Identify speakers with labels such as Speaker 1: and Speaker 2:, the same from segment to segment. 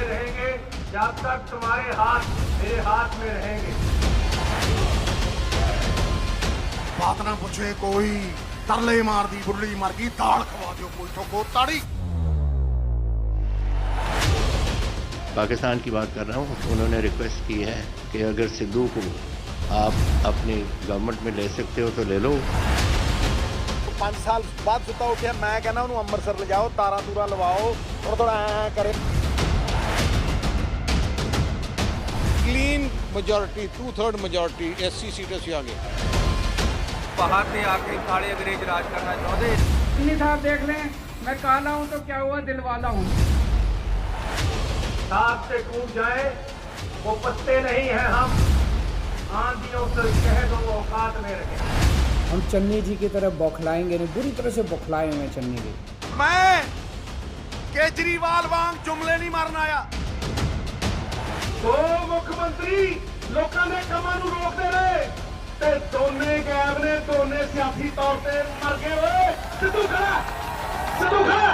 Speaker 1: रहेंगे जब तक तुम्हारे हाथ मेरे हाथ में रहेंगे।
Speaker 2: बात ना पूछे कोई, तरले मार दी बुल्ली मर गई, दाल खवा दो पुलिसों को ताड़ी।
Speaker 3: पाकिस्तान की बात कर रहा हूँ, उन्होंने रिक्वेस्ट की है कि अगर सिद्धू को आप अपनी गवर्नमेंट में ले सकते हो तो ले लो।
Speaker 4: 5 साल बाद सुता उठे, मैं कहना उन्होंने अमृतसर ले जाओ, तारा तूरा लवाओ और थोड़ा करे।
Speaker 5: क्लीन मेजॉरिटी, 2/3 मेजॉरिटी SC सीटें से आगे।
Speaker 1: बाहर से आके काले अंग्रेज राज करना चाहते।
Speaker 6: साहब देख लें, मैं काला हूँ तो क्या हुआ, दिल वाला हूँ।
Speaker 1: साथ से टूट जाए वो पत्ते नहीं है, हम आंधियों से कह दो औकात में रखें।
Speaker 6: हम चन्नी जी की तरफ बौखलाएंगे नहीं, बुरी तरह से बौखलाए हुए चन्नी जी।
Speaker 2: मैं केजरीवाल वांग जुमले नहीं मारना आया।
Speaker 1: तो मुख्यमंत्री लोगों ने कमां नूं रोकदे रहे ते दोने गैब ने दोने सियासी तौर पे मर गए। हुए सिद्धू खड़ा, सिद्धू खड़ा।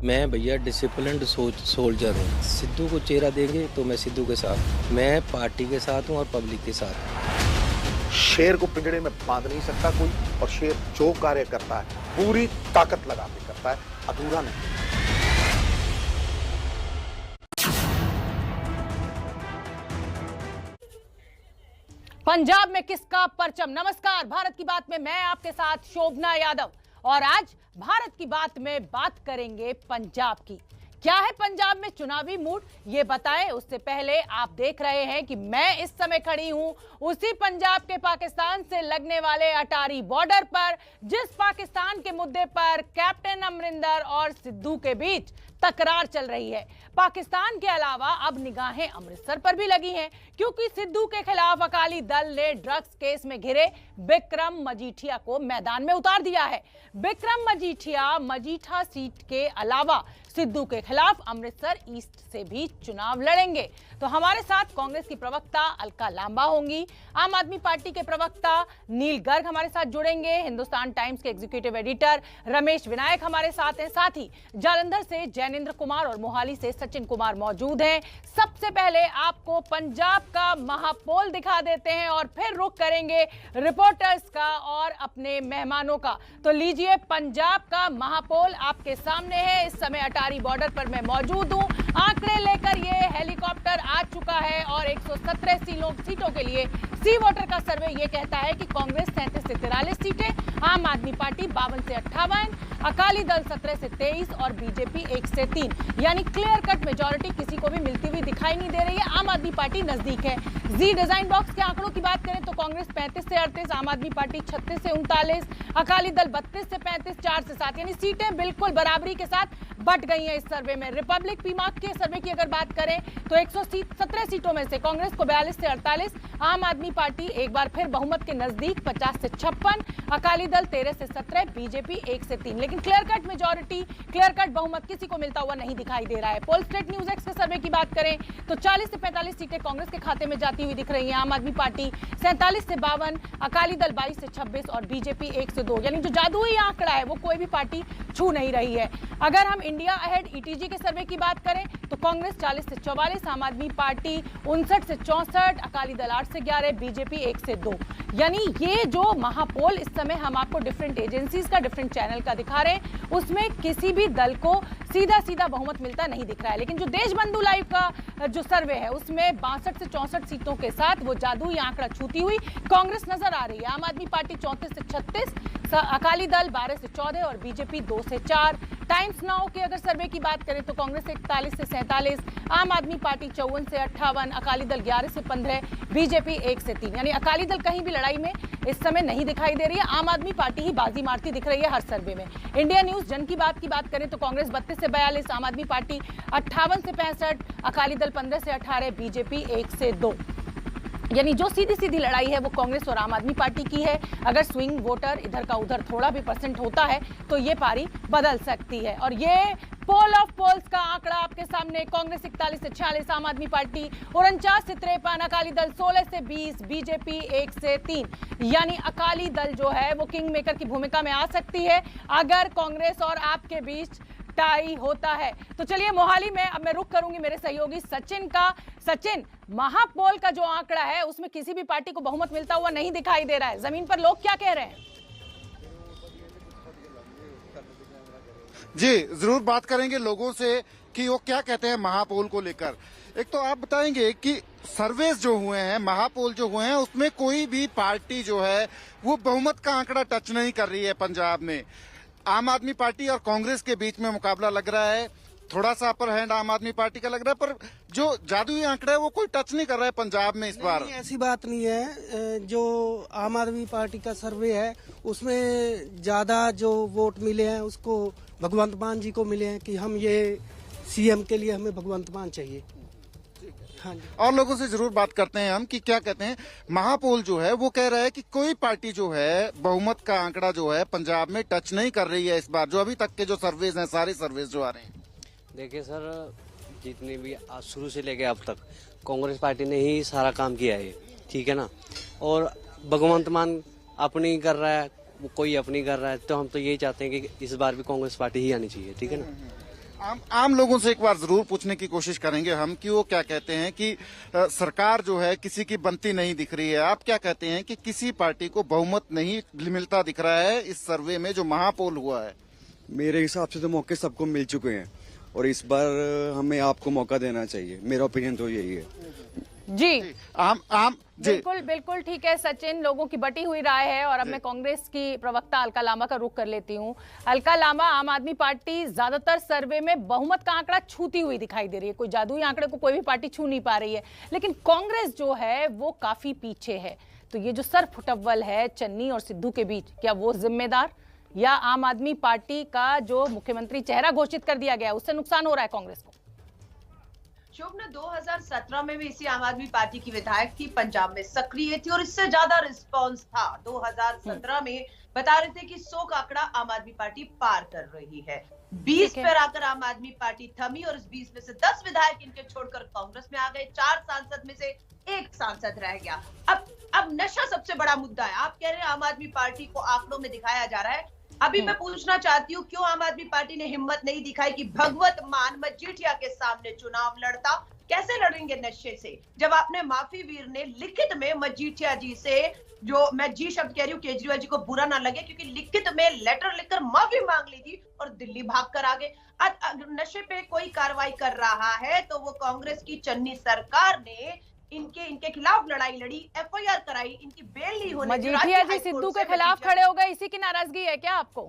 Speaker 7: मैं भैया डिसिप्लिन्ड सोल्जर हूँ। सिद्धू को चेहरा देंगे तो मैं सिद्धू के साथ, मैं पार्टी के साथ हूँ और पब्लिक के साथ।
Speaker 4: शेर को पिंजड़े में बांध नहीं सकता कोई, और शेर जो कार्य करता है पूरी ताकत लगा के करता है, अधूरा नहीं।
Speaker 8: पंजाब में किसका परचम। नमस्कार, भारत की बात में मैं आपके साथ शोभना यादव, और आज भारत की बात में बात करेंगे पंजाब की। क्या है पंजाब में चुनावी मूड, ये बताएं उससे पहले आप देख रहे हैं कि मैं इस समय खड़ी हूं उसी पंजाब के पाकिस्तान से लगने वाले अटारी बॉर्डर पर, जिस पाकिस्तान के मुद्दे पर कैप्टन अमरिंदर और सिद्धू के बीच तकरार चल रही है। पाकिस्तान के अलावा अब निगाहें अमृतसर पर भी लगी हैं, क्योंकि सिद्धू के खिलाफ अकाली दल ने ड्रग्स केस में घिरे बिक्रम मजीठिया को मैदान में उतार दिया है। बिक्रम मजीठिया मजीठा सीट के अलावा सिद्धू के खिलाफ अमृतसर ईस्ट से भी चुनाव लड़ेंगे। तो हमारे साथ कांग्रेस की प्रवक्ता अलका लांबा होंगी, आम आदमी पार्टी के प्रवक्ता नील गर्ग हमारे साथ जुड़ेंगे, हिंदुस्तान टाइम्स के एग्जीक्यूटिव एडिटर रमेश विनायक हमारे साथ हैं, साथ ही जालंधर से जैनेंद्र कुमार और मोहाली से सचिन कुमार मौजूद हैं। सबसे पहले आपको पंजाब का महापोल दिखा देते हैं और फिर रुख करेंगे रिपोर्टर्स का और अपने मेहमानों का। तो लीजिए, पंजाब का महापोल आपके सामने है। इस समय अटारी बॉर्डर पर मैं मौजूद हूं। आंकड़े लेकर ये हेलीकॉप्टर आ चुका है और 117 सीटों के लिए सी वोटर का सर्वे ये कहता है कि कांग्रेस 37 से 43 सीटें, आम आदमी पार्टी 52 से 58, अकाली दल 17 से 23 और बीजेपी 1 से 3, यानी क्लियर कट मेजॉरिटी किसी को भी मिलती हुई दिखाई नहीं दे रही है। आम आदमी पार्टी नजदीक है। जी डिजाइन बॉक्स के आंकड़ों की बात करें तो कांग्रेस 35 से 38, आम आदमी पार्टी 36 से 39, अकाली दल 32 से 35, 4 से 7, यानी सीटें बिल्कुल बराबरी के साथ बट गई हैं इस सर्वे में। रिपब्लिक पीमार्क के सर्वे की अगर बात करें तो 117 सीटों में से कांग्रेस को 42 से 48, आम आदमी पार्टी एक बार फिर बहुमत के नजदीक 50 से 56, अकाली दल 13 से 17, बीजेपी 1 से 3, लेकिन clear cut majority, clear cut बहुमत किसी को मिलता हुआ नहीं दिखाई दे रहा है। पोल स्टेट न्यूज एक्स के सर्वे की बात करें तो 40 से 45 सीटें कांग्रेस के खाते में जाती हुई दिख रही है, आम आदमी पार्टी 47 से 52, अकाली दल 22 से 26 और बीजेपी 1 से 2, यानी जो जादुई आंकड़ा है वो कोई भी पार्टी छू नहीं रही है। अगर हम इंडिया अहेड ईटीजी के सर्वे की बात करें तो कांग्रेस 40 से 44, आम आदमी पार्टी 59 से 64, अकाली दल 8 से 11, बीजेपी 1 से 2, यानी ये जो महापोल इस समय हम आपको डिफरेंट एजेंसीज का, डिफरेंट चैनल का दिखा रहे हैं, उसमें किसी भी दल को सीधा बहुमत मिलता नहीं दिख रहा है। लेकिन जो देशबंधु लाइव का जो सर्वे है उसमें 62 से 64 सीटों के साथ वो जादुई आंकड़ा छूती हुई कांग्रेस नजर आ रही है। आम आदमी पार्टी 34 से 36, अकाली दल 12 से 14 और बीजेपी 2 से 4। टाइम्स नाउ के अगर सर्वे की बात करें तो कांग्रेस 41 से 47, आम आदमी पार्टी 54 से 58, अकाली दल 11 से 15, बीजेपी 1 से 3, यानी अकाली दल कहीं भी लड़ाई में इस समय नहीं दिखाई दे रही है, आम आदमी पार्टी ही बाजी मारती दिख रही है हर सर्वे में। इंडिया न्यूज जन की बात करें तो कांग्रेस 32 से 42, आम आदमी पार्टी 58 से 65, अकाली दल 15 से 18, बीजेपी 1 से 2, यानी जो सीधी लड़ाई है वो कांग्रेस और आम आदमी पार्टी की है। अगर स्विंग वोटर इधर का उधर थोड़ा भी परसेंट होता है तो ये पारी बदल सकती है। और ये पोल ऑफ पोल्स का आंकड़ा आपके सामने, कांग्रेस 41 से 46, आम आदमी पार्टी 49 से 53, अकाली दल 16 से 20, बीजेपी 1 से 3, यानी अकाली दल जो है वो किंग मेकर की भूमिका में आ सकती है अगर कांग्रेस और आपके बीच टाई होता है। तो चलिए मोहाली में अब मैं रुक करूंगी मेरे सहयोगी सचिन का। सचिन, महापोल का जो आंकड़ा है उसमें किसी भी पार्टी को बहुमत मिलता हुआ नहीं दिखाई दे रहा है, जमीन पर लोग क्या कह रहे हैं?
Speaker 2: जी जरूर बात करेंगे लोगों से कि वो क्या कहते हैं महापोल को लेकर। एक तो आप बताएंगे कि सर्वेस जो हुए हैं, महापोल जो हुए हैं, उसमें कोई भी पार्टी जो है वो बहुमत का आंकड़ा टच नहीं कर रही है। पंजाब में आम आदमी पार्टी और कांग्रेस के बीच में मुकाबला लग रहा है, थोड़ा सा अपर हैंड आम आदमी पार्टी का लग रहा है, पर जो जादुई आंकड़ा है वो कोई टच नहीं कर रहा है पंजाब में इस बार।
Speaker 9: ऐसी बात नहीं है। जो आम आदमी पार्टी का सर्वे है उसमें ज्यादा जो वोट मिले हैं उसको भगवंत मान जी को मिले हैं कि हम ये सीएम के लिए हमें भगवंत मान चाहिए। हाँ जी।
Speaker 2: और लोगों से जरूर बात करते हैं हम कि क्या कहते हैं। महापोल जो है वो कह रहा है कि कोई पार्टी जो है बहुमत का आंकड़ा जो है पंजाब में टच नहीं कर रही है इस बार। जो अभी तक के जो सर्वेज हैं, सारे सर्वेज जो आ रहे हैं,
Speaker 10: देखिए सर, जितने भी आज शुरू से लेके अब तक कांग्रेस पार्टी ने ही सारा काम किया है, ठीक है ना। और भगवंत मान अपनी कर रहा है, कोई अपनी कर रहा है, तो हम तो यही चाहते हैं कि इस बार भी कांग्रेस पार्टी ही आनी चाहिए, ठीक है ना।
Speaker 2: आम लोगों से एक बार जरूर पूछने की कोशिश करेंगे हम कि वो क्या कहते हैं कि सरकार जो है किसी की बनती नहीं दिख रही है। आप क्या कहते हैं कि किसी पार्टी को बहुमत नहीं मिलता दिख रहा है इस सर्वे में जो महापोल हुआ है?
Speaker 11: मेरे हिसाब से तो मौके सबको मिल चुके हैं और इस बार हमें आपको मौका देना चाहिए। मेरा ओपिनियन तो यही है
Speaker 8: जी।
Speaker 2: आम जी।
Speaker 8: बिल्कुल बिल्कुल ठीक है सचिन, लोगों की बटी हुई राय है। और अब मैं कांग्रेस की प्रवक्ता अलका लांबा का रुख कर लेती हूँ। अलका लांबा, आम आदमी पार्टी ज्यादातर सर्वे में बहुमत का आंकड़ा छूती हुई दिखाई दे रही है। कोई जादुई आंकड़े को कोई भी पार्टी छू नहीं पा रही है, लेकिन कांग्रेस जो है वो काफी पीछे है। तो ये जो सर फुटअव्वल है चन्नी और सिद्धू के बीच, क्या वो जिम्मेदार, या आम आदमी पार्टी का जो मुख्यमंत्री चेहरा घोषित कर दिया गया उससे नुकसान हो रहा है कांग्रेस को?
Speaker 12: शोभना, 2017 में भी इसी आम आदमी पार्टी की विधायक थी, पंजाब में सक्रिय थी और इससे ज्यादा रिस्पांस था। 2017 में बता रहे थे कि 100 का आंकड़ा आम आदमी पार्टी पार कर रही है। 20 पर आकर आम आदमी पार्टी थमी और इस 20 में से 10 विधायक इनके छोड़कर कांग्रेस में आ गए। 4 सांसद में से 1 सांसद रह गया। अब नशा सबसे बड़ा मुद्दा है। आप कह रहे हैं आम आदमी पार्टी को आंकड़ों में दिखाया जा रहा है। अभी मैं पूछना चाहती हूँ, क्यों आम आदमी पार्टी ने हिम्मत नहीं दिखाई कि भगवत मान मजीठिया के सामने चुनाव लड़ता? कैसे लड़ेंगे नशे से, जब आपने माफी वीर ने लिखित में मजीठिया जी से, जो मैं जी शब्द कह रही हूँ, केजरीवाल जी को बुरा ना लगे, क्योंकि लिखित में लेटर लिखकर माफी मांग ली थी और दिल्ली भाग कर आ गए। अगर नशे पे कोई कार्रवाई कर रहा है तो वो कांग्रेस की चन्नी सरकार ने इनके खिलाफ लड़ाई लड़ी, एफआईआर कराई, इनकी बेल नहीं होने दी।
Speaker 8: मजीठिया जी सिद्धू के खिलाफ खड़े हो गए, इसी की नाराजगी है क्या आपको?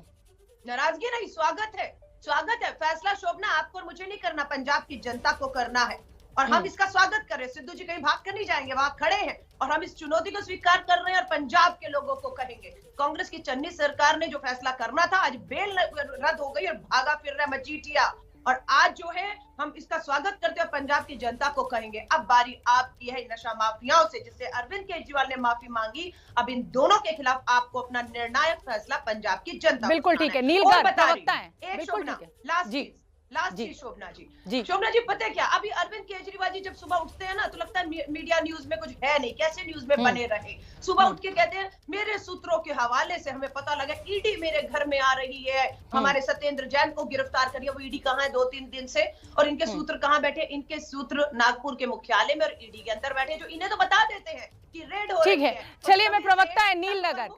Speaker 12: नाराजगी नहीं, स्वागत है, स्वागत है। फैसला शोभना आपको और मुझे नहीं करना, पंजाब की जनता को करना है और हम इसका स्वागत कर रहे हैं। सिद्धू जी कहीं भाग कर नहीं जाएंगे, वहां खड़े हैं और हम इस चुनौती को स्वीकार कर रहे हैं और पंजाब के लोगों को कहेंगे, कांग्रेस की चन्नी सरकार ने जो फैसला करना था, आज बेल रद्द हो गई और भागा फिर रहा है मजीठिया। और आज जो है हम इसका स्वागत करते हैं, पंजाब की जनता को कहेंगे अब बारी आपकी है नशा माफियाओं से, जिससे अरविंद केजरीवाल ने माफी मांगी। अब इन दोनों के खिलाफ आपको अपना निर्णायक फैसला पंजाब की जनता
Speaker 8: बिल्कुल ठीक है। नील गर्ग प्रवक्ता हैं, बिल्कुल ठीक है।
Speaker 12: लास्ट चीज शोभना जी, शोभना जी पता है क्या, अभी अरविंद केजरीवाल जी जब सुबह उठते हैं ना तो लगता है मीडिया न्यूज में कुछ है नहीं, कैसे न्यूज में बने रहे। सुबह उठ के कहते हैं मेरे सूत्रों के हवाले से हमें पता लगा ईडी मेरे घर में आ रही है, हमारे सत्येंद्र जैन को गिरफ्तार करिए। वो ईडी कहाँ है 2-3 दिन से, और इनके सूत्र कहाँ बैठे? इनके सूत्र नागपुर के मुख्यालय में और ईडी के अंदर बैठे, जो इन्हें तो बता देते हैं कि रेड हो रही है।
Speaker 8: चलिए, मैं प्रवक्ता है नील नगर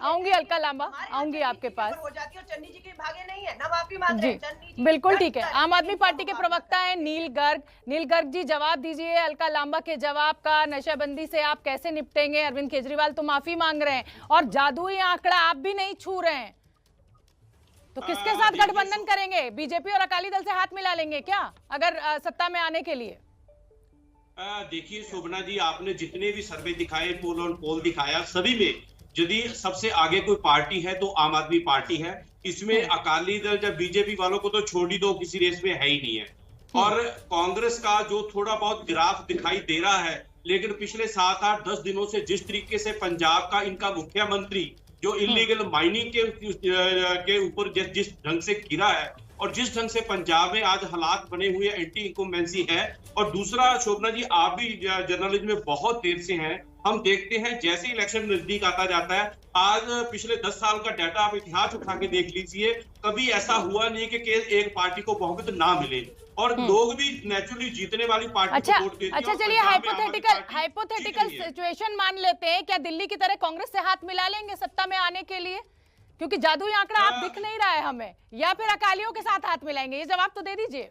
Speaker 8: आऊंगी, अलका लांबा आऊंगी आपके पास।
Speaker 12: हो जाती है और चन्नी जी के भागे नहीं है ना, माफी मांग रहे हैं चन्नी जी।
Speaker 8: बिल्कुल ठीक है। आम आदमी पार्टी के प्रवक्ता है नील गर्ग। नील गर्ग जी, जवाब दीजिए अलका लांबा के जवाब का। नशाबंदी से आप कैसे निपटेंगे? अरविंद केजरीवाल तो माफी मांग रहे हैं और जादुई आंकड़ा आप भी नहीं छू रहे हैं, तो किसके साथ गठबंधन करेंगे? बीजेपी और अकाली दल से हाथ मिला लेंगे क्या अगर सत्ता में आने के लिए?
Speaker 13: देखिए शोभना जी, आपने जितने भी सर्वे दिखाए, पोल और पोल दिखाया, सभी में यदि सबसे आगे कोई पार्टी है तो आम आदमी पार्टी है। इसमें अकाली दल या बीजेपी वालों को तो छोड़ ही दो, किसी रेस में है ही नहीं है। और कांग्रेस का जो थोड़ा बहुत ग्राफ दिखाई दे रहा है, लेकिन पिछले 7-8-10 दिनों से जिस तरीके से पंजाब का इनका मुख्यमंत्री जो इलीगल माइनिंग के ऊपर जिस ढंग से गिरा है, और जिस ढंग से पंजाब में आज हालात बने हुए एंटी इंकम्बेंसी है। और दूसरा शोभना जी, आप भी जर्नलिज्म में बहुत देर से हैं, हम देखते हैं जैसे इलेक्शन नजदीक आता जाता है, आज पिछले 10 साल का डाटा आप इतिहास उठा के देख लीजिए, कभी ऐसा हुआ नहीं कि एक पार्टी को बहुमत ना मिले और लोग भी नेचुरली जीतने वाली पार्टी को वोट देते हैं।
Speaker 8: अच्छा चलिए, हाइपोथेटिकल सिचुएशन मान लेते हैं, क्या दिल्ली की तरह कांग्रेस से हाथ मिला लेंगे सत्ता में आने के लिए? क्योंकि जादुई आंकड़ा आप दिख नहीं रहा है हमें, या फिर अकालियों के साथ हाथ मिलाएंगे? ये जवाब तो दे दीजिए।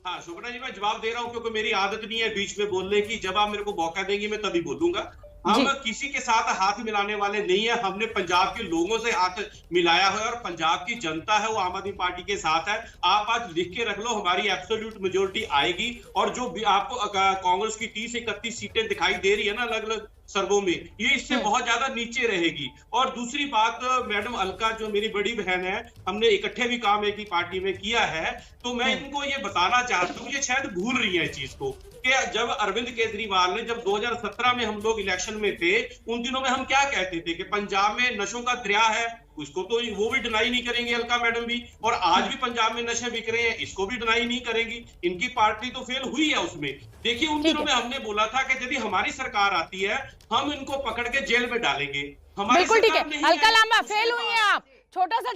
Speaker 13: हाँ शोभना जी, मैं जवाब दे रहा हूँ क्योंकि मेरी आदत नहीं है बीच में बोलने की। जब आप मेरे को मौका देंगे मैं तभी बोलूंगा। हम किसी के साथ हाथ मिलाने वाले नहीं है, हमने पंजाब के लोगों से हाथ मिलाया है और पंजाब की जनता है वो आम आदमी पार्टी के साथ है। आप आज लिख के रख लो, हमारी एब्सोल्यूट मेजोरिटी आएगी और जो भी आपको कांग्रेस की 30-31 सीटें दिखाई दे रही है ना अलग अलग सर्वों में, ये इससे बहुत ज्यादा नीचे रहेगी। और दूसरी बात, मैडम अलका जो मेरी बड़ी बहन है, हमने इकट्ठे भी काम एक ही पार्टी में किया है, तो मैं इनको ये बताना चाहता हूँ, ये शायद भूल रही है इस चीज को, कि जब अरविंद केजरीवाल ने, जब 2017 में हम लोग इलेक्शन में थे, उन दिनों में हम क्या कहते थे कि पंजाब में नशों का दरिया है, उसको तो वो भी डिनाई नहीं करेंगे अलका मैडम भी, और आज भी पंजाब में नशे बिक रहे हैं, इसको भी डिनाई नहीं करेंगी। इनकी पार्टी तो फेल हुई है उसमें। देखिए उन दिनों में हमने बोला था कि यदि हमारी सरकार आती है हम इनको पकड़ के जेल में डालेंगे।
Speaker 8: बिल्कुल ठीक है। अलका लांबा, फेल हुई है आप, छोटा सा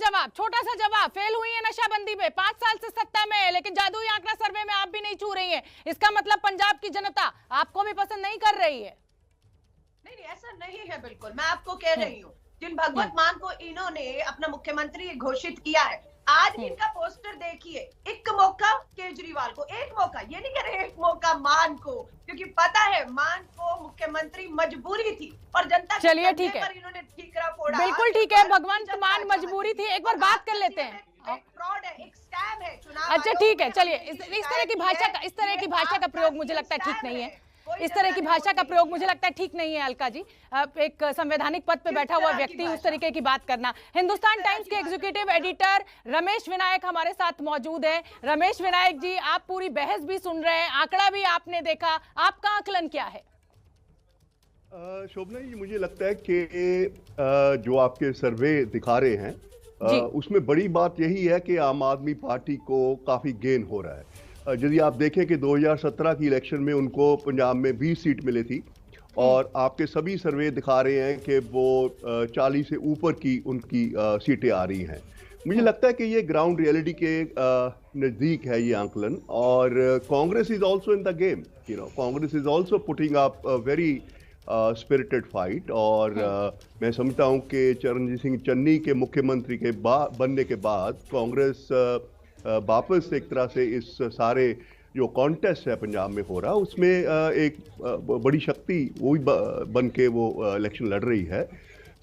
Speaker 8: जवाब, फेल हुई है नशाबंदी में, 5 साल से सत्ता में है, लेकिन जादुई आंकड़ा सर्वे में आप भी नहीं छू रही हैं। इसका मतलब पंजाब की जनता आपको भी पसंद नहीं कर रही है?
Speaker 12: नहीं, ऐसा नहीं है, बिल्कुल मैं आपको कह रही हूँ, जिन भगवत मान को इन्होंने अपना मुख्यमंत्री घोषित किया है, आज इनका पोस्टर देखिए, एक मौका केजरीवाल को, एक मौका, ये नहीं कह रहे एक मौका मान को, क्योंकि पता है मान को मुख्यमंत्री मजबूरी थी और जनता
Speaker 8: चलिए ठीक है,
Speaker 12: इन्होंने ठीकरा फोड़ा।
Speaker 8: बिल्कुल ठीक है, भगवंत मान मजबूरी थी। एक बार बात कर लेते हैं,
Speaker 12: फ्रॉड है, एक स्कैम है चुनाव।
Speaker 8: अच्छा ठीक है, चलिए इस तरह की भाषा का प्रयोग मुझे लगता है ठीक नहीं है। इस तरह की भाषा का प्रयोग मुझे लगता है ठीक नहीं है अलका जी। एक संवैधानिक पद पे बैठा हुआ व्यक्ति उस तरीके की बात करना। हिंदुस्तान टाइम्स के एग्जीक्यूटिव एडिटर रमेश विनायक हमारे साथ मौजूद है। रमेश विनायक जी, आप पूरी बहस भी सुन रहे हैं, आंकड़ा भी आपने देखा, आपका आकलन क्या है?
Speaker 14: शोभना जी, मुझे लगता है कि जो आपके सर्वे दिखा रहे हैं उसमें बड़ी बात यही है कि आम आदमी पार्टी को काफी गेन हो रहा है। यदि आप देखें कि 2017 की इलेक्शन में उनको पंजाब में 20 सीट मिली थी और आपके सभी सर्वे दिखा रहे हैं कि वो 40 से ऊपर की उनकी सीटें आ रही हैं। मुझे लगता है कि ये ग्राउंड रियलिटी के नज़दीक है ये आंकलन, और Congress is also in the game, Congress is also putting up very spirited fight. और मैं समझता हूँ कि चरणजीत सिंह चन्नी के मुख्यमंत्री के बनने के बाद कांग्रेस वापस एक तरह से इस सारे जो कॉन्टेस्ट है पंजाब में हो रहा, उसमें एक बड़ी शक्ति वो बन के वो इलेक्शन लड़ रही है।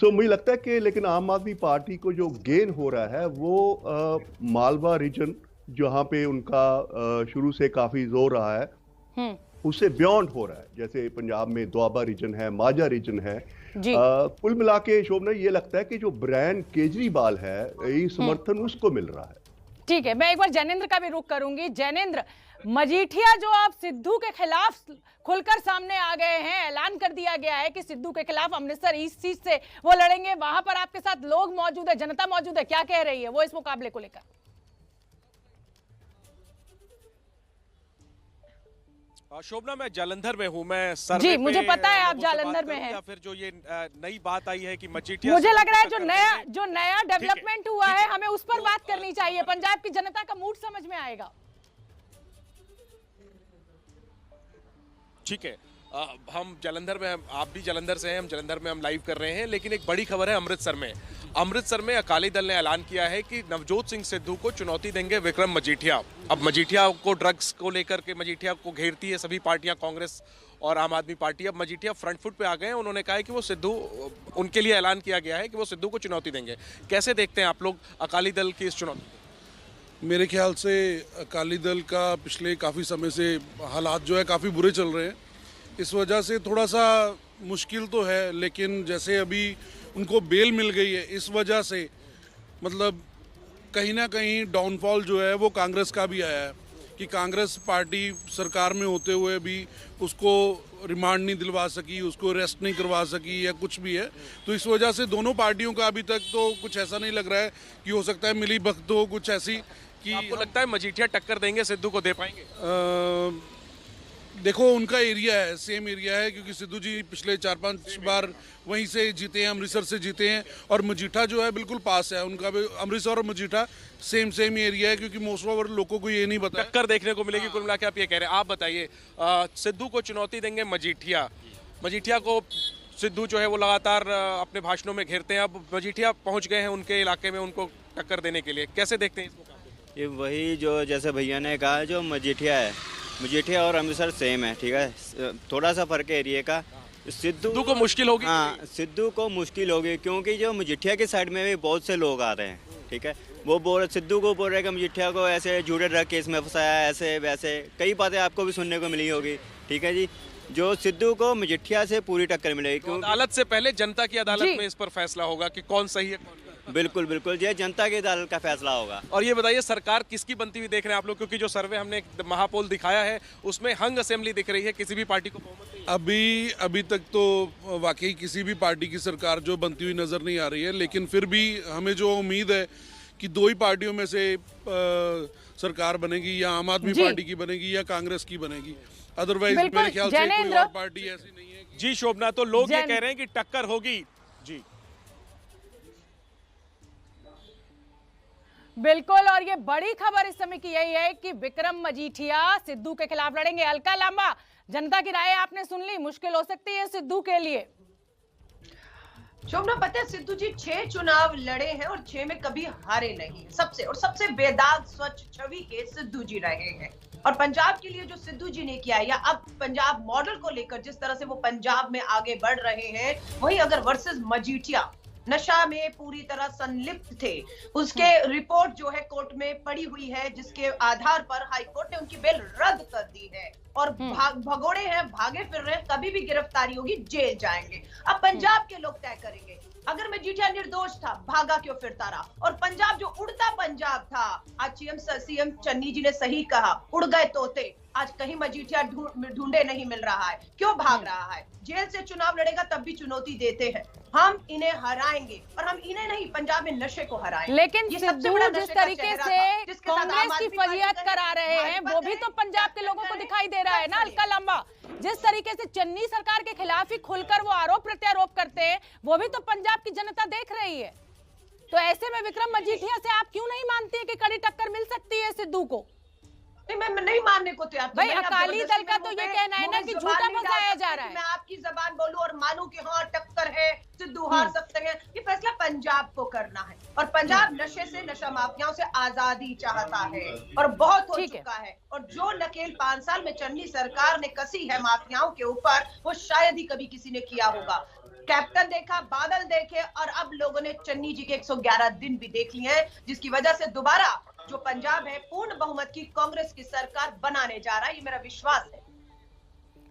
Speaker 14: तो मुझे लगता है कि लेकिन आम आदमी पार्टी को जो गेन हो रहा है वो मालवा रीजन जहाँ पे उनका शुरू से काफी जोर रहा है उससे बियॉन्ड हो रहा है। जैसे पंजाब में दोआबा रीजन है, माझा रीजन है। कुल मिला के शोभना ये लगता है कि जो ब्रांड केजरीवाल है ये समर्थन उसको मिल रहा है।
Speaker 8: ठीक है, मैं एक बार जैनेंद्र का भी रुख करूंगी। जैनेंद्र, मजीठिया जो आप सिद्धू के खिलाफ खुलकर सामने आ गए हैं, ऐलान कर दिया गया है कि सिद्धू के खिलाफ अमृतसर ईस्ट सीट से वो लड़ेंगे, वहां पर आपके साथ लोग मौजूद है, जनता मौजूद है, क्या कह रही है वो इस मुकाबले को लेकर?
Speaker 15: शोभना, मैं जालंधर में हूँ, मैं
Speaker 8: जी मुझे पता है आप जालंधर में हैं।
Speaker 15: या फिर जो ये नई बात आई है कि मजीठिया,
Speaker 8: मुझे लग रहा है जो नया डेवलपमेंट हुआ है हमें उस पर बात करनी चाहिए, पंजाब की जनता का मूड समझ में आएगा।
Speaker 15: ठीक है, हम जालंधर में, आप भी जालंधर से हैं, हम जालंधर में हम लाइव कर रहे हैं, लेकिन एक बड़ी खबर है अमृतसर में। अमृतसर में अकाली दल ने ऐलान किया है कि नवजोत सिंह सिद्धू को चुनौती देंगे विक्रम मजीठिया। अब मजीठिया को ड्रग्स को लेकर के मजीठिया को घेरती है सभी पार्टियां, कांग्रेस और आम आदमी पार्टी। अब मजीठिया फ्रंट फुट पे आ गए हैं, उन्होंने कहा है कि वो सिद्धू, उनके लिए ऐलान किया गया है कि वो सिद्धू को चुनौती देंगे। कैसे देखते हैं आप लोग अकाली दल की इस चुनौती?
Speaker 16: मेरे ख्याल से अकाली दल का पिछले काफ़ी समय से हालात जो है काफ़ी बुरे चल रहे हैं, इस वजह से थोड़ा सा मुश्किल तो है, लेकिन जैसे अभी उनको बेल मिल गई है इस वजह से मतलब कहीं ना कहीं डाउनफॉल जो है वो कांग्रेस का भी आया है कि कांग्रेस पार्टी सरकार में होते हुए भी उसको रिमांड नहीं दिलवा सकी, उसको अरेस्ट नहीं करवा सकी या कुछ भी है। तो इस वजह से दोनों पार्टियों का अभी तक तो कुछ ऐसा नहीं लग रहा है कि हो सकता है मिली भगत हो कुछ ऐसी,
Speaker 15: कि आपको लगता है मजीठिया टक्कर देंगे, सिद्धू को दे पाएंगे?
Speaker 16: देखो उनका एरिया है, सेम एरिया है, क्योंकि सिद्धू जी पिछले 4-5 बार वहीं से जीते हैं, अमृतसर से जीते हैं, और मजीठा जो है बिल्कुल पास है उनका भी। अमृतसर और मजीठा सेम ही एरिया है, क्योंकि मोस्ट ऑफ लोगों को ये नहीं पता
Speaker 15: टक्कर देखने को मिलेगी। कुल मिला के आप ये कह रहे हैं। आप बताइए, सिद्धू को चुनौती देंगे मजीठिया को सिद्धू जो है वो लगातार अपने भाषणों में घेरते हैं। अब मजीठिया पहुंच गए हैं उनके इलाके में उनको टक्कर देने के लिए, कैसे देखते हैं इसको?
Speaker 17: ये वही जो जैसे भैया ने कहा, जो मजीठिया है, मजीठिया और अमृतसर सेम है, ठीक है, थोड़ा सा फर्क है एरिया का। सिद्धू को मुश्किल होगी। हाँ, सिद्धू को मुश्किल होगी, क्योंकि जो मजीठिया की साइड में भी बहुत से लोग आ रहे हैं, ठीक है। वो सिद्धू को बोल रहे हैं कि मजीठिया को ऐसे झूठे ड्रग केस में फंसाया, ऐसे वैसे कई बातें आपको भी सुनने को मिली होगी, ठीक है जी। जो सिद्धू को मजीठिया से पूरी टक्कर मिलेगी, क्योंकि
Speaker 15: अदालत से पहले जनता की अदालत में इस पर फैसला होगा कि कौन सही है कौन गलत।
Speaker 17: बिल्कुल ये जनता की अदालत का फैसला होगा।
Speaker 15: और ये बताइए, सरकार किसकी बनती हुई देख रहे हैं आप लोग? क्योंकि जो सर्वे हमने महापोल दिखाया है उसमें हंग असेंबली दिख रही है, किसी भी पार्टी को बहुमत नहीं।
Speaker 16: अभी तक तो वाकई किसी भी पार्टी की सरकार जो बनती हुई नजर नहीं आ रही है, लेकिन फिर भी हमें जो उम्मीद है कि 2 ही पार्टियों में से सरकार बनेगी, या आम आदमी पार्टी की बनेगी या कांग्रेस की बनेगी। अदरवाइज मेरे ख्याल से कोई और पार्टी ऐसी नहीं है।
Speaker 15: जी शोभना, तो लोग ये कह रहे हैं कि टक्कर होगी। जी
Speaker 8: बिल्कुल, और ये बड़ी खबर इस समय की यही है कि विक्रम मजीठिया सिद्धू के खिलाफ लड़ेंगे। अलका लांबा, जनता की राय आपने सुन ली, मुश्किल हो सकती है सिद्धू के लिए।
Speaker 12: शोभना, पता है सिद्धू जी 6 चुनाव लड़े हैं और 6 में कभी हारे नहीं। सबसे बेदाग स्वच्छ छवि के सिद्धू जी रहे हैं। और पंजाब के लिए जो सिद्धू जी ने किया, या अब पंजाब मॉडल को लेकर जिस तरह से वो पंजाब में आगे बढ़ रहे हैं, वही अगर वर्सेस मजीठिया नशा में पूरी तरह संलिप्त थे, उसके रिपोर्ट जो है कोर्ट में पड़ी हुई है, जिसके आधार पर हाई कोर्ट ने उनकी बेल रद्द कर दी है और भगोड़े हैं, भागे फिर रहे हैं, कभी भी गिरफ्तारी होगी जेल जाएंगे। अब पंजाब के लोग तय करेंगे। अगर मजीठिया निर्दोष था, भागा क्यों फिरता रहा? और पंजाब जो उड़ता पंजाब था, आज सीएम चन्नी जी ने सही कहा, उड़ गए तोते। आज कहीं मजीठिया ढूंढे नहीं मिल रहा है, क्यों भाग रहा है? जेल से चुनाव लड़ेगा तब भी चुनौती देते हैं। हम इन्हें हराएंगे, और हम इन्हें नहीं, पंजाब में नशे को हराएंगे।
Speaker 8: लेकिन सिद्धू जिस तरीके से कांग्रेस की फजीहत करा रहे हैं, वो भी तो पंजाब के लोगों को दिखाई दे रहा है ना अलका लांबा। जिस तरीके से चन्नी सरकार के खिलाफ ही खुलकर वो आरोप प्रत्यारोप करते हैं, वो भी तो पंजाब की जनता देख रही है। तो ऐसे में विक्रम मजीठिया से आप क्यों नहीं मानती है कि कड़ी टक्कर मिल सकती है सिद्धू को?
Speaker 12: मैं नहीं मानने को तैयार।
Speaker 8: भाई अकाली दल का तो ये कहना है ना कि झूठा फंसाया जा रहा है।
Speaker 12: मैं आपकी जबान बोलूं और मानूं कि हाँ टक्कर है, सिद्धू हार सकते हैं, ये फैसला पंजाब को करना है। और पंजाब नशे से, नशा माफियाओं से आजादी चाहता है, और बहुत हो चुका है। और जो नकेल 5 साल में चन्नी सरकार ने कसी है माफियाओं के ऊपर, वो शायद ही कभी किसी ने किया होगा। कैप्टन देखा, बादल देखे, और अब लोगों ने चन्नी जी के 111 दिन भी देख लिए हैं, जिसकी वजह से दोबारा जो पंजाब है पूर्ण बहुमत की कांग्रेस की सरकार बनाने जा रहा है, ये मेरा विश्वास है।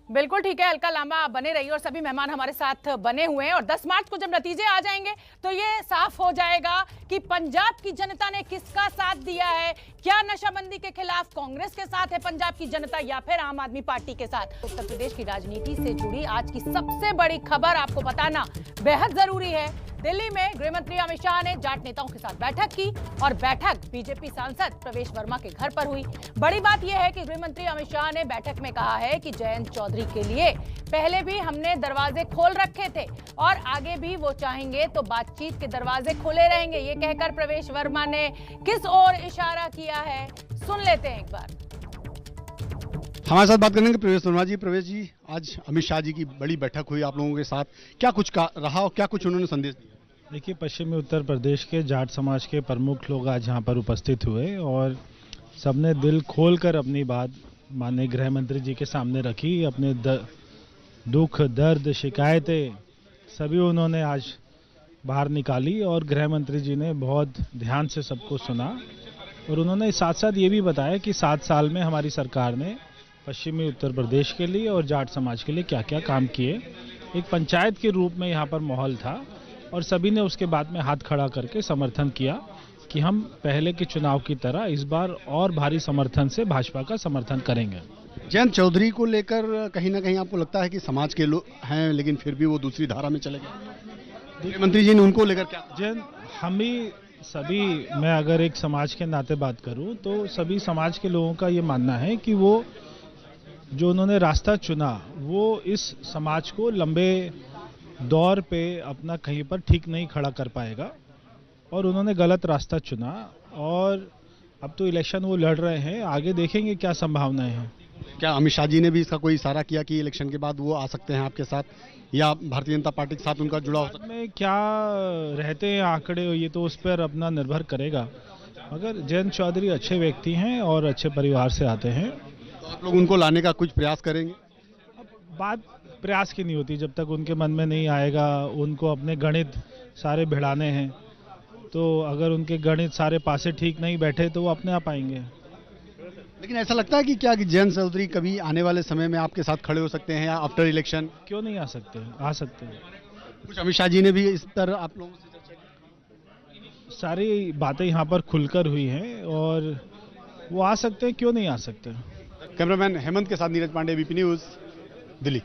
Speaker 8: बिल्कुल ठीक है अलका लांबा, आप बने रहिए और सभी मेहमान हमारे साथ बने हुए हैं। और 10 मार्च को जब नतीजे आ जाएंगे तो ये साफ हो जाएगा कि पंजाब की जनता ने किसका साथ दिया है। क्या नशाबंदी के खिलाफ कांग्रेस के साथ है पंजाब की जनता, या फिर आम आदमी पार्टी के साथ। उत्तर प्रदेश की राजनीति से जुड़ी आज की सबसे बड़ी खबर आपको बताना बेहद जरूरी है। दिल्ली में गृह मंत्री अमित शाह ने जाट नेताओं के साथ बैठक की, और बैठक बीजेपी सांसद प्रवेश वर्मा के घर पर हुई। बड़ी बात यह है कि गृह मंत्री अमित शाह ने बैठक में कहा है कि जयंत चौधरी के लिए पहले भी हमने दरवाजे खोल रखे थे, और आगे भी वो चाहेंगे तो बातचीत के दरवाजे खुले रहेंगे। ये कहकर प्रवेश वर्मा ने किस ओर इशारा किया है, सुन लेते हैं एक बार।
Speaker 18: हमारे साथ बात करेंगे प्रवेश वर्मा जी। प्रवेश जी, आज अमित शाह जी की बड़ी बैठक हुई आप लोगों के साथ, क्या कुछ रहा और क्या कुछ उन्होंने संदेश दिया?
Speaker 19: देखिए, पश्चिमी उत्तर प्रदेश के जाट समाज के प्रमुख लोग आज यहाँ पर उपस्थित हुए, और सबने दिल खोलकर अपनी बात माननीय गृह मंत्री जी के सामने रखी। अपने दुख, दर्द, शिकायतें सभी उन्होंने आज बाहर निकाली, और गृह मंत्री जी ने बहुत ध्यान से सबको सुना। और उन्होंने साथ साथ ये भी बताया कि 7 साल में हमारी सरकार ने पश्चिमी उत्तर प्रदेश के लिए और जाट समाज के लिए क्या क्या काम किए। एक पंचायत के रूप में यहाँ पर माहौल था, और सभी ने उसके बाद में हाथ खड़ा करके समर्थन किया कि हम पहले के चुनाव की तरह इस बार और भारी समर्थन से भाजपा का समर्थन करेंगे।
Speaker 18: जयंत चौधरी को लेकर कहीं ना कहीं आपको लगता है कि समाज के लोग हैं, लेकिन फिर भी वो दूसरी धारा में चले गए? गृह मंत्री जी ने उनको लेकर क्या?
Speaker 19: जयंत, हम ही सभी, मैं अगर एक समाज के नाते बात करूं तो सभी समाज के लोगों का ये मानना है कि वो जो उन्होंने रास्ता चुना वो इस समाज को लंबे दौर पे अपना कहीं पर ठीक नहीं खड़ा कर पाएगा और उन्होंने गलत रास्ता चुना और अब तो इलेक्शन वो लड़ रहे हैं, आगे देखेंगे क्या संभावनाएं हैं।
Speaker 18: क्या अमित शाह जी ने भी इसका कोई इशारा किया कि इलेक्शन के बाद वो आ सकते हैं आपके साथ या भारतीय जनता पार्टी के साथ उनका जुड़ा हो सकता है?
Speaker 19: में क्या रहते हैं आंकड़े, ये तो उस पर अपना निर्भर करेगा, मगर जयंत चौधरी अच्छे व्यक्ति हैं और अच्छे परिवार से आते हैं।
Speaker 18: तो आप लोग उनको लाने का कुछ प्रयास करेंगे?
Speaker 19: बात प्रयास की नहीं होती जब तक उनके मन में नहीं आएगा। उनको अपने गणित सारे भिड़ाने हैं, तो अगर उनके गणित सारे पासे ठीक नहीं बैठे तो वो अपने आप आएंगे।
Speaker 18: लेकिन ऐसा लगता है कि क्या जयंत चौधरी कभी आने वाले समय में आपके साथ खड़े हो सकते हैं या आफ्टर इलेक्शन?
Speaker 19: क्यों नहीं आ सकते, आ सकते हैं।
Speaker 18: कुछ अमित शाह जी ने भी इस पर आप लोगों से चर्चा की?
Speaker 19: सारी बातें यहाँ पर खुलकर हुई हैं और वो आ सकते हैं, क्यों नहीं आ सकते।
Speaker 18: कैमरामैन हेमंत के साथ नीरज पांडे, बीपी न्यूज, दिल्ली।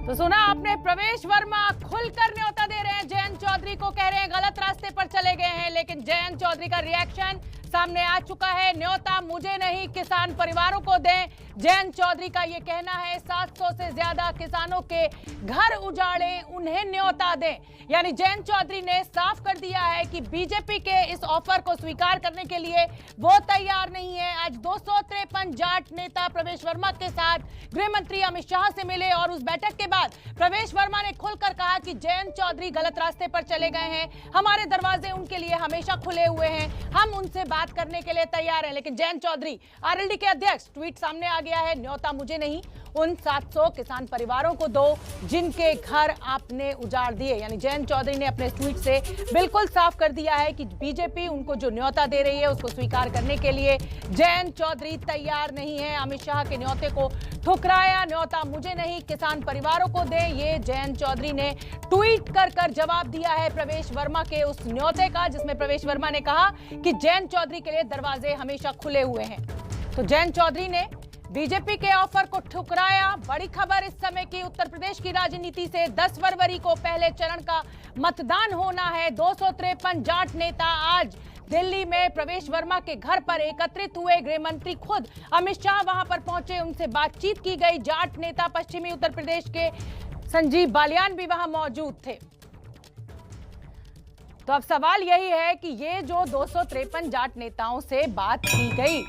Speaker 8: तो सुना आपने, प्रवेश वर्मा खुलकर न्योता दे रहे हैं जयंत चौधरी को, कह रहे हैं गलत रास्ते पर चले गए हैं, लेकिन जयंत चौधरी का रिएक्शन सामने आ चुका है। न्योता मुझे नहीं, किसान परिवारों को दें। जयंत चौधरी का ये कहना है 700 से ज्यादा किसानों के घर उजाड़े, उन्हें न्योता दें। यानी जयंत चौधरी ने साफ कर दिया है कि बीजेपी के इस ऑफर को स्वीकार करने के लिए वो तैयार नहीं है। आज 253 जाट नेता प्रवेश वर्मा के साथ गृह मंत्री अमित शाह से मिले और उस बैठक के बाद प्रवेश वर्मा ने खुलकर कहा कि जयंत चौधरी गलत रास्ते पर चले गए हैं, हमारे दरवाजे उनके लिए हमेशा खुले हुए हैं, हम उनसे बात करने के लिए तैयार हैं। लेकिन जयंत चौधरी, आरएलडी के अध्यक्ष, ट्वीट सामने आ गया है, न्योता मुझे नहीं, उन 700 किसान परिवारों को दो जिनके घर आपने उजाड़ दिए। यानी जयंत चौधरी ने अपने ट्वीट से बिल्कुल साफ कर दिया है कि बीजेपी उनको जो न्योता दे रही है उसको स्वीकार करने के लिए जयंत चौधरी तैयार नहीं है। अमित शाह के न्योते को ठुकराया, न्योता मुझे नहीं, किसान परिवारों को दे, ये जयंत चौधरी ने ट्वीट कर जवाब दिया है प्रवेश वर्मा के उस न्योते का, जिसमें प्रवेश वर्मा ने कहा कि जयंत चौधरी के लिए दरवाजे हमेशा खुले हुए हैं। तो जयंत चौधरी ने बीजेपी के ऑफर को ठुकराया। बड़ी खबर इस समय की, उत्तर प्रदेश की राजनीति से 10 फरवरी को पहले चरण का मतदान होना है। 253 जाट नेता आज दिल्ली में प्रवेश वर्मा के घर पर एकत्रित हुए। गृह मंत्री खुद अमित शाह वहां पर पहुंचे, उनसे बातचीत की गई। जाट नेता पश्चिमी उत्तर प्रदेश के संजीव बालियान भी वहां मौजूद थे। तो अब सवाल यही है कि ये जो 253 जाट नेताओं से बात की गई,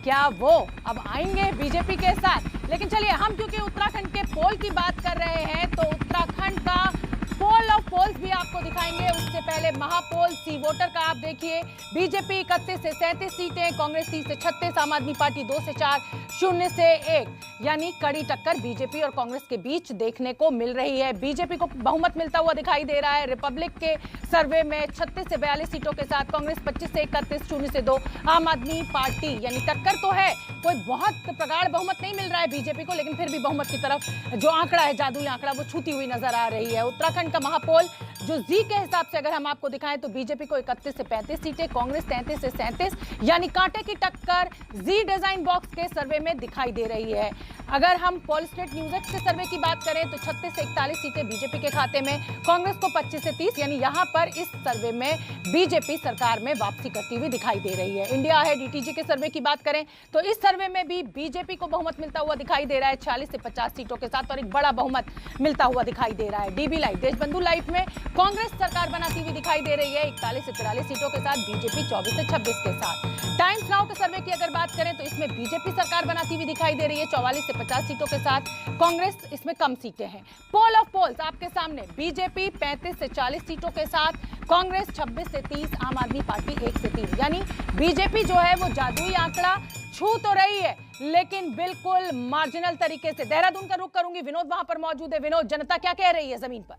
Speaker 8: क्या वो अब आएंगे बीजेपी के साथ? लेकिन चलिए, हम क्योंकि उत्तराखंड के पोल की बात कर रहे हैं तो उत्तराखंड का पोल ऑफ पोल्स भी आपको दिखाएंगे। उससे पहले महापोल सी वोटर का आप देखिए, बीजेपी 31 से 37 सीटें, कांग्रेस 30 से 36, आम आदमी पार्टी 2 से 4, 0 से 1, यानी कड़ी टक्कर बीजेपी और कांग्रेस के बीच देखने को मिल रही है। बीजेपी को बहुमत मिलता हुआ दिखाई दे रहा है। रिपब्लिक के सर्वे में 36 से 42 सीटों के साथ कांग्रेस 25 से 31, 0 से 2, आम आदमी पार्टी, यानी टक्कर तो है, कोई बहुत प्रगाढ़ बहुमत नहीं मिल रहा है बीजेपी को, लेकिन फिर भी बहुमत की तरफ जो आंकड़ा है, जादुई आंकड़ा, वो छूती हुई नजर आ रही है। उत्तराखंड का महापोल जो जी के हिसाब से अगर हम आपको दिखाएं तो बीजेपी को 31 से 35 सीटें, कांग्रेस 33 से 37, यानी कांटे की टक्कर जी डिजाइन बॉक्स के सर्वे में दिखाई दे रही है। अगर हम पॉलिस्टेट न्यूज़ के सर्वे की बात करें तो 36 से 41 सीटें बीजेपी के खाते में, कांग्रेस को 25 से 30, यानी यहां पर इस सर्वे में बीजेपी सरकार में वापसी करती हुई दिखाई दे रही है। इंडिया अहेड ईटीजी के सर्वे की बात करें तो इस सर्वे में भी बीजेपी को बहुमत मिलता हुआ दिखाई दे रहा है 46 से 50 सीटों के साथ, और एक बड़ा बहुमत मिलता हुआ दिखाई दे रहा है। डीबी लाइव, देशबंधु लाइव में कांग्रेस सरकार बनाती हुई दिखाई दे रही है 41 से 43 सीटों के साथ, बीजेपी 24 से 26 के साथ। टाइम्स नाउ के सर्वे की अगर बात करें तो इसमें बीजेपी सरकार बनाती हुई दिखाई दे रही है 44 से 50 सीटों के साथ, कांग्रेस इसमें कम सीटें हैं। पोल ऑफ पोल्स आपके सामने, बीजेपी 35 से 40 सीटों के साथ, कांग्रेस 26 से 30, आम आदमी पार्टी 1 से 3, यानी बीजेपी जो है वो जादुई आंकड़ा छू तो रही है लेकिन बिल्कुल मार्जिनल तरीके से। देहरादून का रुख करूंगी, विनोद वहां पर मौजूद है। विनोद, जनता क्या कह रही है जमीन पर?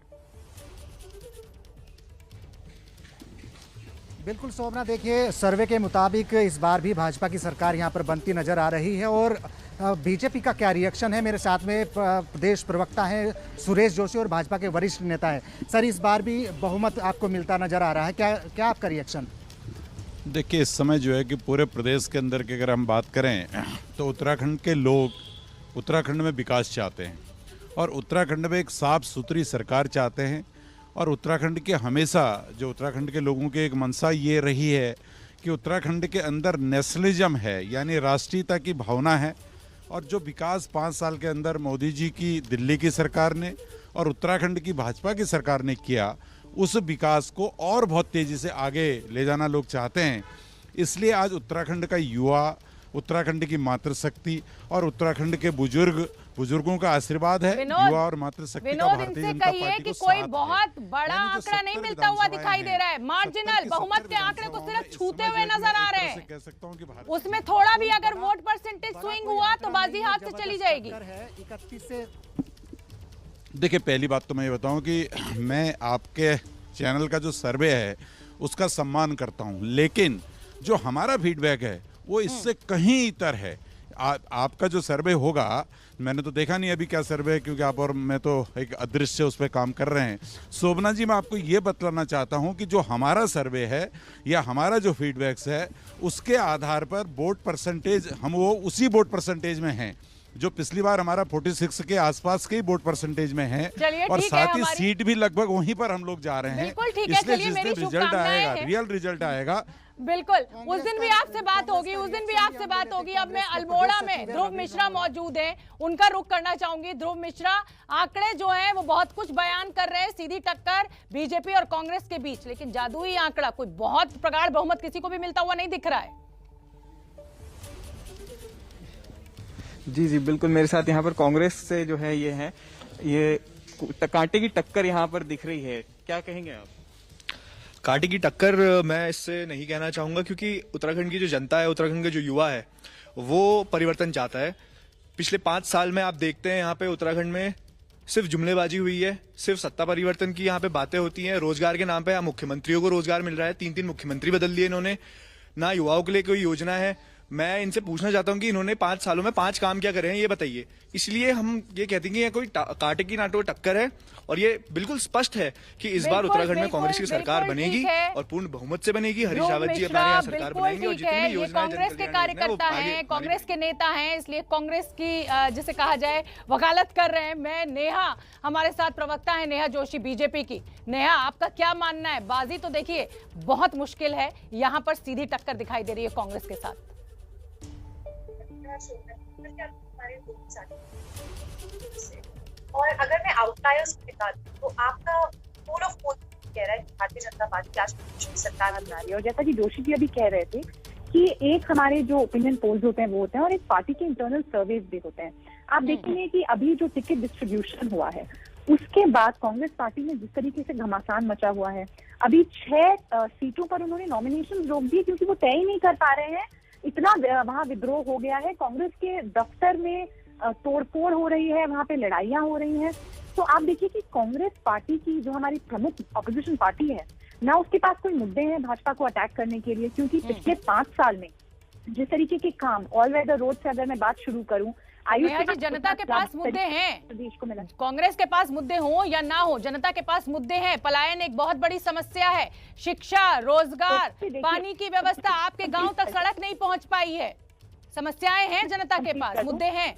Speaker 20: बिल्कुल शोभना, देखिए सर्वे के मुताबिक इस बार भी भाजपा की सरकार यहां पर बनती नजर आ रही है। और बीजेपी का क्या रिएक्शन है? मेरे साथ में प्रदेश प्रवक्ता हैं सुरेश जोशी और भाजपा के वरिष्ठ नेता हैं। सर, इस बार भी बहुमत आपको मिलता नजर आ रहा है, क्या आपका रिएक्शन?
Speaker 21: देखिए, इस समय जो है कि पूरे प्रदेश के अंदर की अगर हम बात करें तो उत्तराखंड के लोग उत्तराखंड में विकास चाहते हैं और उत्तराखंड में एक साफ सुथरी सरकार चाहते हैं और उत्तराखंड के हमेशा जो उत्तराखंड के लोगों की एक मंशा ये रही है कि उत्तराखंड के अंदर नेशनलिज्म है, यानी राष्ट्रीयता की भावना है। और जो विकास 5 साल के अंदर मोदी जी की दिल्ली की सरकार ने और उत्तराखंड की भाजपा की सरकार ने किया, उस विकास को और बहुत तेज़ी से आगे ले जाना लोग चाहते हैं। इसलिए आज उत्तराखंड का युवा, उत्तराखंड की मातृशक्ति और उत्तराखंड के बुजुर्गों का आशीर्वाद है, युवा और मातृशक्ति का भारतीय जनता पार्टी
Speaker 8: कि
Speaker 21: को
Speaker 8: कोई
Speaker 21: साथ
Speaker 8: बहुत बड़ा आंकड़ा नहीं मिलता हुआ दिखाई दे रहा है, मार्जिनल बहुमत के आंकड़े को सिर्फ छूते हुए नजर आ रहे हैं।
Speaker 21: कह सकता हूं कि
Speaker 8: उसमें थोड़ा भी अगर वोट परसेंटेज स्विंग हुआ तो बाजी हाथ से चली जाएगी।
Speaker 20: 31 से
Speaker 21: देखिए, पहली बात तो मैं ये बताऊं कि मैं आपके चैनल का जो सर्वे है उसका सम्मान करता हूं, लेकिन जो हमारा फीडबैक है वो इससे कहीं इतर है। आपका जो सर्वे होगा, मैंने तो देखा नहीं अभी क्या सर्वे है, क्योंकि आप और मैं तो एक अदृश्य उस पर काम कर रहे हैं। शोभना जी, मैं आपको ये बतलाना चाहता हूं कि जो हमारा सर्वे है या हमारा जो फीडबैक्स है उसके आधार पर वोट परसेंटेज हम वो उसी वोट परसेंटेज में हैं जो पिछली बार हमारा 46 के आसपास के ही वोट परसेंटेज में है, और साथ ही सीट भी लगभग वहीं पर हम लोग जा रहे हैं। इसलिए जिस दिन रिजल्ट आएगा, रियल रिजल्ट आएगा,
Speaker 8: बिल्कुल उस दिन भी आपसे बात होगी, उस दिन भी आपसे बात होगी। अब मैं अल्मोड़ा में ध्रुव मिश्रा मौजूद हैं, उनका रुख करना चाहूंगी। ध्रुव मिश्रा, आंकड़े जो हैं वो बहुत कुछ बयान कर रहे हैं, सीधी टक्कर बीजेपी और कांग्रेस के बीच, लेकिन जादुई आंकड़ा, कोई बहुत प्रगाढ़ बहुमत किसी को भी मिलता हुआ नहीं दिख रहा है।
Speaker 3: जी बिल्कुल, मेरे साथ यहाँ पर कांग्रेस से जो है ये कांटे की टक्कर यहाँ पर दिख रही है, क्या कहेंगे आप?
Speaker 22: कांटे की टक्कर मैं इससे नहीं कहना चाहूंगा, क्योंकि उत्तराखंड की जो जनता है, उत्तराखंड के जो युवा है, वो परिवर्तन चाहता है। पिछले 5 साल में आप देखते हैं यहाँ पे उत्तराखंड में सिर्फ जुमलेबाजी हुई है, सिर्फ सत्ता परिवर्तन की यहाँ पे बातें होती हैं। रोजगार के नाम पे यहाँ मुख्यमंत्रियों को रोजगार मिल रहा है, 3-3 मुख्यमंत्री बदल दिए इन्होंने, ना युवाओं के लिए कोई योजना है। मैं इनसे पूछना चाहता हूं कि इन्होंने 5 सालों में 5 काम क्या करे हैं, ये बताइए। इसलिए हम ये कहते हैं कि ये कोई कांटे की नाटो टक्कर है, और ये बिल्कुल स्पष्ट है कि इस बार उत्तराखंड में कांग्रेस की सरकार बनेगी और पूर्ण बहुमत से बनेगी। हरीश रावत जी हमारे यहाँ सरकार बनाएंगे और जितनी भी योजनाएं
Speaker 8: कांग्रेस के कार्यकर्ता हैं, कांग्रेस के नेता हैं, इसलिए कांग्रेस की जिसे कहा जाए वकालत कर रहे हैं। मैं नेहा, हमारे साथ प्रवक्ता है नेहा जोशी बीजेपी की। नेहा, आपका क्या मानना है? बाजी तो देखिए बहुत मुश्किल है, यहाँ पर सीधी टक्कर दिखाई दे रही है कांग्रेस के साथ।
Speaker 23: और अगर मैं आउटलायर्स को निकालूं तो आपका पोल ऑफ पोल कह रहा है कि भारतीय जनता पार्टी आज सरकार बना रही है, और जैसा कि जोशी जी अभी कह रहे थे कि एक हमारे जो ओपिनियन पोल्स होते हैं वो होते हैं और एक पार्टी के इंटरनल सर्वेज भी होते हैं। आप देखेंगे कि अभी जो टिकट डिस्ट्रीब्यूशन हुआ है उसके बाद कांग्रेस पार्टी में जिस तरीके से घमासान मचा हुआ है, अभी 6 सीटों पर उन्होंने नॉमिनेशन रोक दी क्योंकि वो तय ही नहीं कर पा रहे हैं। इतना वहां विद्रोह हो गया है, कांग्रेस के दफ्तर में तोड़फोड़ हो रही है, वहां पे लड़ाइयां हो रही हैं। तो आप देखिए कि कांग्रेस पार्टी की जो हमारी प्रमुख अपोजिशन पार्टी है ना, उसके पास कोई मुद्दे हैं भाजपा को अटैक करने के लिए, क्योंकि पिछले 5 साल में जिस तरीके के काम ऑल वेदर रोड से अगर मैं बात शुरू करूं,
Speaker 8: जनता के पास मुद्दे हैं,
Speaker 23: प्रदेश को मिला,
Speaker 8: कांग्रेस के पास मुद्दे हो या ना हो, जनता के पास मुद्दे हैं। पलायन एक बहुत बड़ी समस्या है, शिक्षा, रोजगार, पानी की व्यवस्था, आपके गांव तक सड़क नहीं पहुंच पाई है। समस्याएं हैं जनता के पास, मुद्दे हैं।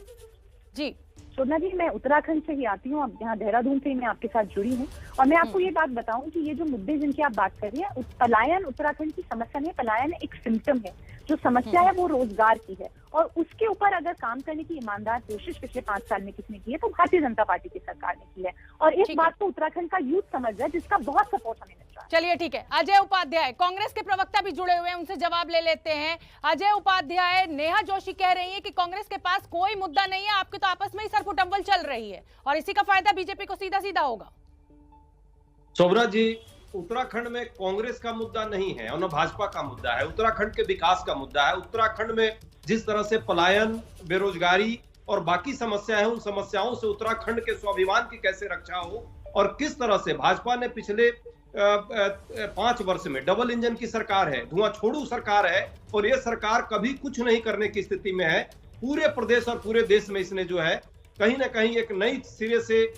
Speaker 8: जी
Speaker 23: शोभना जी, मैं उत्तराखंड से ही आती हूँ, अब यहाँ देहरादून से ही मैं आपके साथ जुड़ी हूँ, और मैं आपको ये बात बताऊं कि ये जो मुद्दे जिनकी आप बात कर रही हैं, पलायन उत्तराखंड की समस्या नहीं, पलायन एक सिम्टम है। जो समस्या है वो रोजगार की है, और उसके ऊपर अगर काम करने की ईमानदार कोशिश पिछले 5 साल में किसने की है, तो भारतीय जनता पार्टी की सरकार ने की है, और इस बात को उत्तराखंड का यूथ समझ रहा है, जिसका बहुत सपोर्ट हमें मिल रहा है।
Speaker 8: चलिए ठीक है, अजय उपाध्याय कांग्रेस के प्रवक्ता भी जुड़े हुए हैं, उनसे जवाब ले लेते हैं। अजय उपाध्याय, नेहा जोशी कह रही है कि कांग्रेस के पास कोई मुद्दा नहीं है, आपके तो आपस में ही सरकुटंबल चल रही है, और इसी का फायदा बीजेपी को सीधा सीधा होगा।
Speaker 13: शोभना जी, उत्तराखंड में कांग्रेस का मुद्दा नहीं है और न भाजपा का मुद्दा है, उत्तराखंड के विकास का मुद्दा है। उत्तराखंड में जिस तरह से पलायन, बेरोजगारी और बाकी समस्याएं हैं, उन समस्याओं से उत्तराखंड के स्वाभिमान की कैसे रक्षा हो, और किस तरह से भाजपा ने पिछले 5 वर्ष में डबल इंजन की सरकार है, धुआं छोड़ू सरकार है, और ये सरकार कभी कुछ नहीं करने की स्थिति में है। पूरे प्रदेश और पूरे देश में इसने जो है कहीं ना कहीं एक नई सिरे से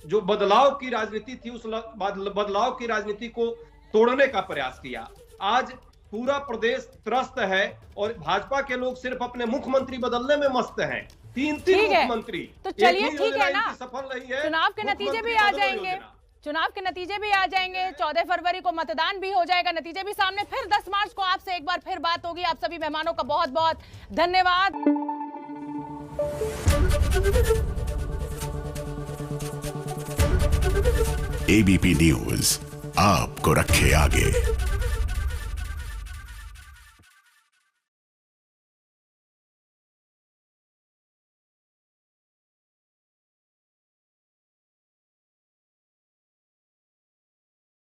Speaker 13: जो बदलाव की राजनीति थी, उस बदलाव की राजनीति को तोड़ने का प्रयास किया। आज पूरा प्रदेश त्रस्त है और भाजपा के लोग सिर्फ अपने मुख्यमंत्री बदलने में मस्त हैं। 3 मुख्यमंत्री,
Speaker 8: तो चलिए ठीक है ना,
Speaker 13: सफल रही है,
Speaker 8: चुनाव के नतीजे भी आ जाएंगे। चुनाव के नतीजे भी आ जाएंगे, 14 फरवरी को मतदान भी हो जाएगा, नतीजे भी सामने, फिर 10 मार्च को आपसे एक बार फिर बात होगी। आप सभी मेहमानों का बहुत बहुत धन्यवाद।
Speaker 1: एबीपी न्यूज आपको रखे आगे।